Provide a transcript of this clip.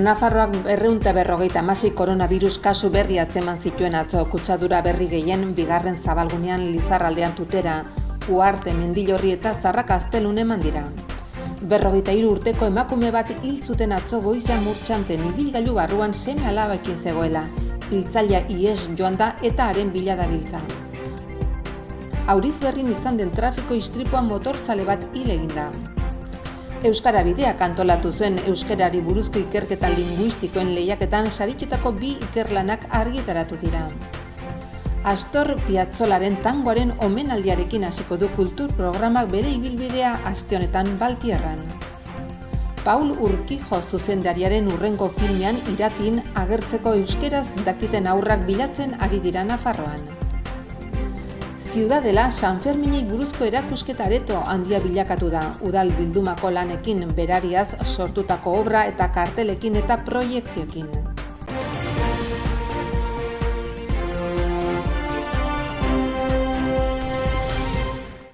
Nafarroak 256 koronavirus kasu berri atzeman zituen atzo, kutsadura berri gehien bigarren zabalgunean Lizarraldean Tutera, Uharte, Mendillorri eta Zarra Gaztelun eman dira. 43 urteko emakume bat hil zuten atzo goizean Murtxanten ibilgailu barruan seme alabekin zegoela. Hiltzailea ihes joan da eta haren bila dabiltza. Aurizberrin izan den trafiko istripuan motorzale bat hil egin da. Euskara Bideak antolatu zuen euskarari buruzko ikerketa linguistikoen lehiaketan saritutako 2 ikerlanak argitaratu dira. Astor Piazzolaren tangoaren omenaldiarekin hasiko du kultur programak bere ibilbidea aste honetan Baltierran. Paul Urquijo zuzendariaren hurrengo filmean Iratin agertzeko euskeraz dakiten haurrak bilatzen ari dira Nafarroan. Ciudadela Sanferminei buruzko erakusketa areto handia bilakatu da, udal bildumako lanekin berariaz sortutako obra eta kartelekin eta proiekzioekin.